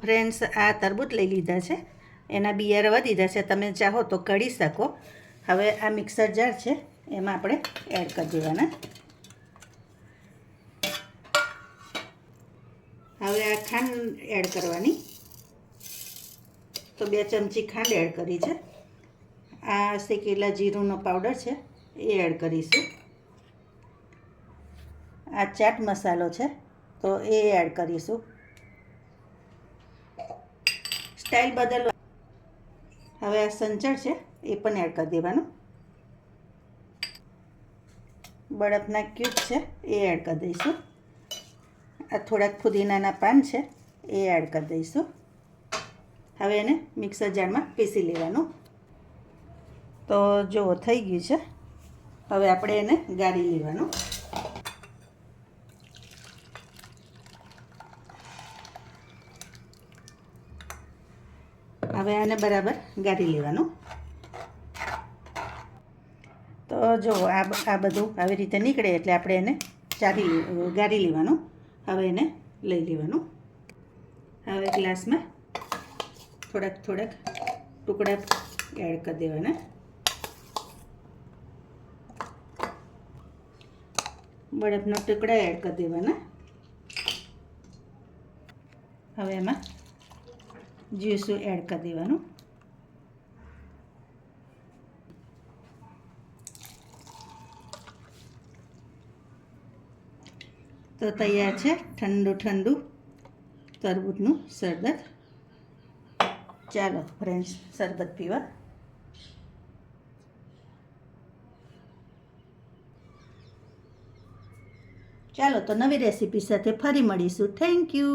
Friends, આ તરબૂચ લઈ લીધા છે, એના બિયા રવા દીધા છે. તમે ચાહો તો કાઢી શકો. હવે આ મિક્સર જાર છે એમાં આપણે એડ કરી દેવાના. હવે આ ખાંડ એડ કરવાની. તો 2 ચમચી ખાંડ એડ કરી છે. આ શેકેલા જીરુંનો પાવડર છે એ એડ કરીશું. આ ચાટ મસાલો છે તો એ એડ કરીશું. સ્ટાઇલ બદલવા હવે આ સંચળ છે એ પણ એડ કરી દેવાનું. બરફના ક્યુબ છે એ એડ કરી દઈશું. આ થોડાક ફુદીનાના પાન છે એ એડ કરી દઈશું. હવે એને મિક્સર જારમાં પીસી લેવાનું. તો જો થઈ ગયું છે. હવે આપણે એને ગાળી લેવાનું. હવે આને બરાબર ગાળી લેવાનું. તો જો આ બધું આવી રીતે નીકળે એટલે આપણે એને ગાળી લેવાનું. હવે એને લઈ લેવાનું. હવે ગ્લાસમાં થોડાક ટુકડા એડ કરી દેવાના. બરફના ટુકડા એડ કરી દેવાના. હવે એમાં જ્યુસ એડ કરી દેવાનું. તો તૈયાર છે ઠંડુ તરબૂચનું શરબત. ચાલો ફ્રેન્ડ્સ, શરબત પીવા. ચાલો તો નવી રેસીપી સાથે ફરી મળીશું. Thank you.